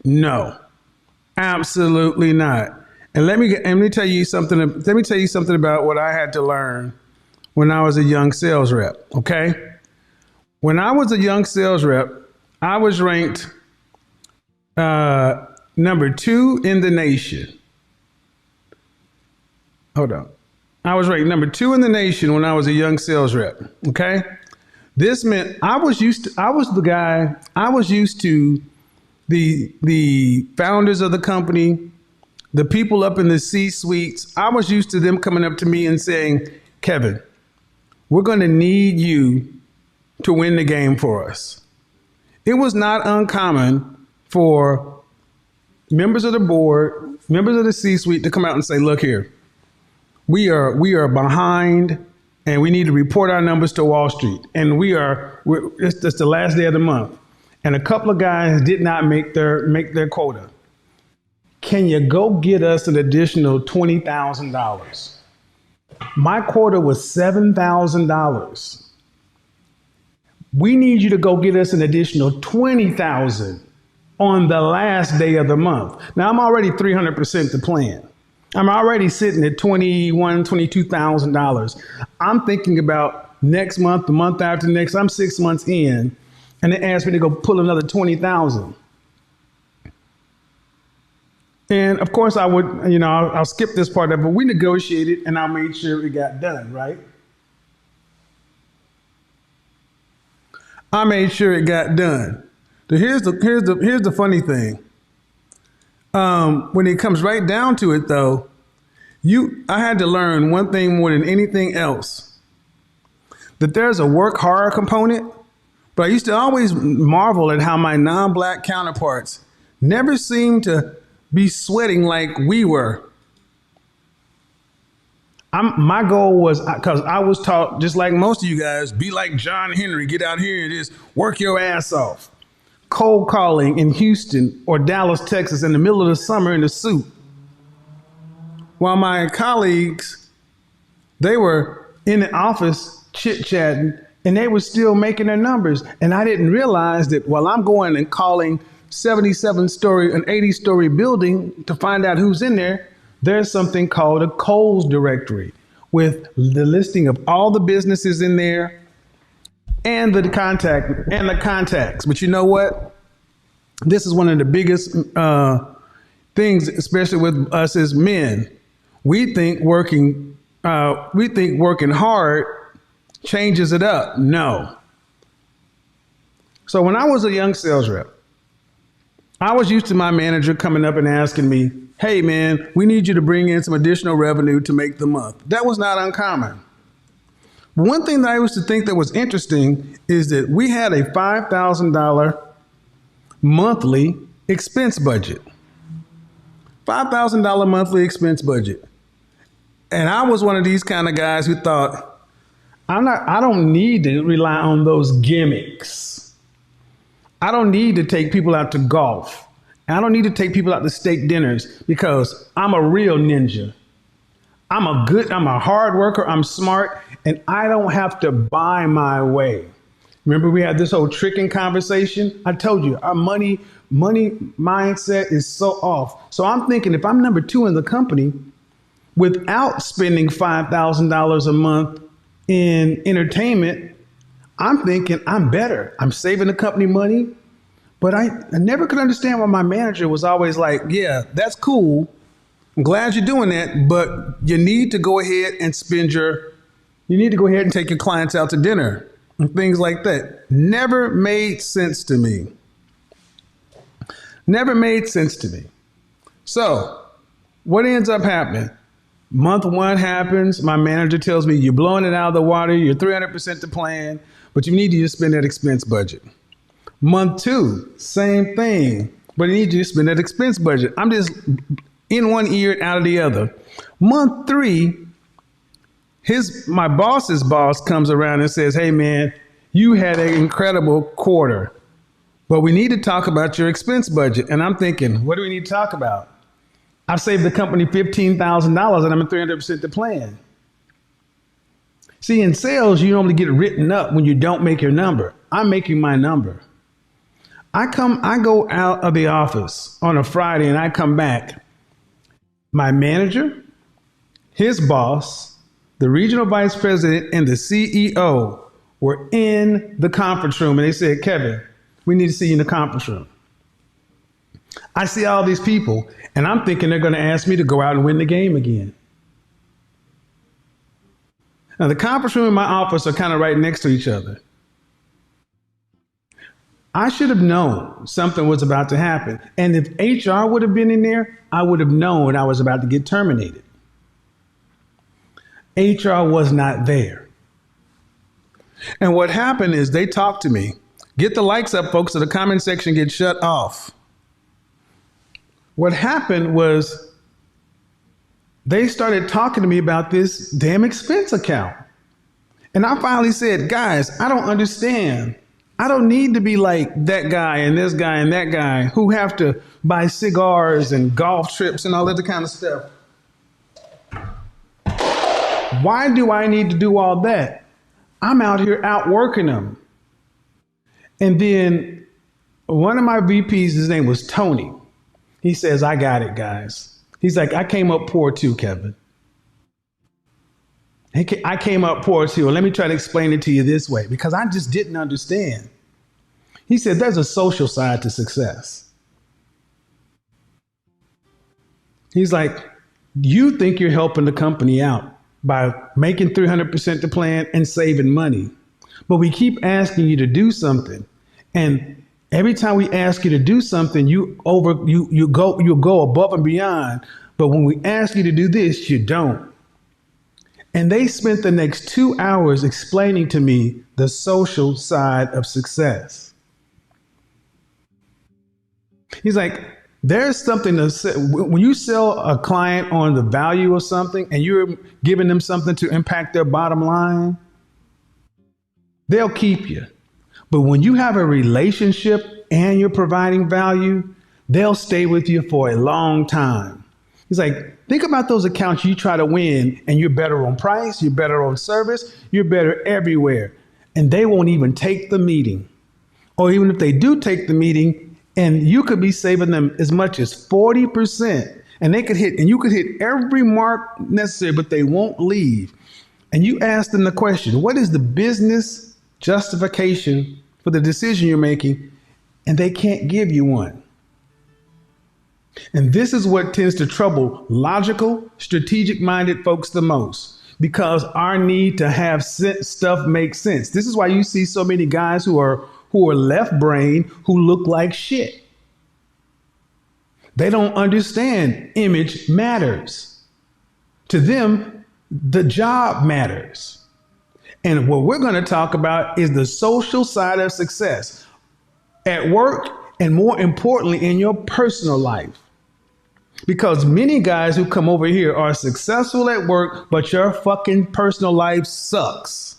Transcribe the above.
No, absolutely not. And let me tell you something. Let me tell you something about what I had to learn when I was a young sales rep. Okay, when I was a young sales rep, I was ranked number 2 in the nation. Hold on. I was ranked number 2 in the nation when I was a young sales rep. Okay. This meant I was used to the founders of the company, the people up in the C-suites. I was used to them coming up to me and saying, Kevin, we're going to need you to win the game for us. It was not uncommon for members of the board, members of the C-suite to come out and say, look here, we are behind and we need to report our numbers to Wall Street. And it's the last day of the month. And a couple of guys did not make their quota. Can you go get us an additional $20,000? My quota was $7,000. We need you to go get us an additional $20,000 on the last day of the month. Now I'm already 300% the plan. I'm already sitting at $21,000, $22,000. I'm thinking about next month, the month after next. I'm 6 months in, and they asked me to go pull another $20,000. And of course, I'll skip this part of it, but we negotiated, and I made sure it got done, right? I made sure it got done. So here's the funny thing. When it comes right down to it, though, I had to learn one thing more than anything else, that there's a work hard component. But I used to always marvel at how my non-black counterparts never seemed to be sweating like we were. My goal was, because I was taught, just like most of you guys, be like John Henry, get out here and just work your ass off. Cold calling in Houston or Dallas, Texas in the middle of the summer in a suit. While my colleagues, they were in the office chit-chatting and they were still making their numbers. And I didn't realize that while I'm going and calling 77-story, an 80-story building to find out who's in there, there's something called a Coles directory with the listing of all the businesses in there and the contacts. But you know what? This is one of the biggest things, especially with us as men. We think working hard changes it up. No. So when I was a young sales rep, I was used to my manager coming up and asking me, hey man, we need you to bring in some additional revenue to make the month. That was not uncommon. One thing that I used to think that was interesting is that we had a $5,000 monthly expense budget. $5,000 monthly expense budget. And I was one of these kind of guys who thought, I don't need to rely on those gimmicks. I don't need to take people out to golf. I don't need to take people out to steak dinners because I'm a real ninja. I'm a hard worker. I'm smart, and I don't have to buy my way. Remember, we had this whole tricking conversation. I told you our money mindset is so off. So I'm thinking if I'm number 2 in the company without spending $5,000 a month in entertainment, I'm thinking I'm better. I'm saving the company money. But I never could understand why my manager was always like, yeah, that's cool. I'm glad you're doing that, but you need to go ahead and take your clients out to dinner and things like that. Never made sense to me. Never made sense to me. So what ends up happening? Month 1 happens. My manager tells me you're blowing it out of the water. You're 300% to plan, but you need to just spend that expense budget. Month 2, same thing, but you need to spend that expense budget. I'm just in one ear and out of the other. Month 3, my boss's boss comes around and says, hey man, you had an incredible quarter, but we need to talk about your expense budget. And I'm thinking, what do we need to talk about? I've saved the company $15,000 and I'm at 300% the plan. See, in sales, you normally get written up when you don't make your number. I'm making my number. I go out of the office on a Friday and I come back. My manager, his boss, the regional vice president, and the CEO were in the conference room and they said, Kevin, we need to see you in the conference room. I see all these people and I'm thinking they're going to ask me to go out and win the game again. Now, the conference room and my office are kind of right next to each other. I should have known something was about to happen. And if HR would have been in there, I would have known I was about to get terminated. HR was not there. And what happened is they talked to me. Get the likes up, folks, so the comment section gets shut off. What happened was they started talking to me about this damn expense account. And I finally said, guys, I don't understand. I don't need to be like that guy and this guy and that guy who have to buy cigars and golf trips and all that kind of stuff. Why do I need to do all that? I'm out here outworking them. And then one of my VPs, his name was Tony. He says, I got it, guys. He's like, I came up poor too, Kevin. I came up poor too. And let me try to explain it to you this way, because I just didn't understand. He said, there's a social side to success. He's like, you think you're helping the company out by making 300% the plan and saving money. But we keep asking you to do something. And every time we ask you to do something, you go above and beyond. But when we ask you to do this, you don't. And they spent the next 2 hours explaining to me the social side of success. He's like, there's something to say. When you sell a client on the value of something and you're giving them something to impact their bottom line, they'll keep you. But when you have a relationship and you're providing value, they'll stay with you for a long time. He's like, think about those accounts you try to win and you're better on price, you're better on service, you're better everywhere. And they won't even take the meeting. Or even if they do take the meeting, and you could be saving them as much as 40%. And you could hit every mark necessary, but they won't leave. And you ask them the question, what is the business justification for the decision you're making? And they can't give you one. And this is what tends to trouble logical, strategic-minded folks the most, because our need to have stuff makes sense. This is why you see so many guys who are left brain who look like shit. They don't understand image matters. To them, the job matters. And what we're going to talk about is the social side of success at work and, more importantly, in your personal life. Because many guys who come over here are successful at work, but your fucking personal life sucks.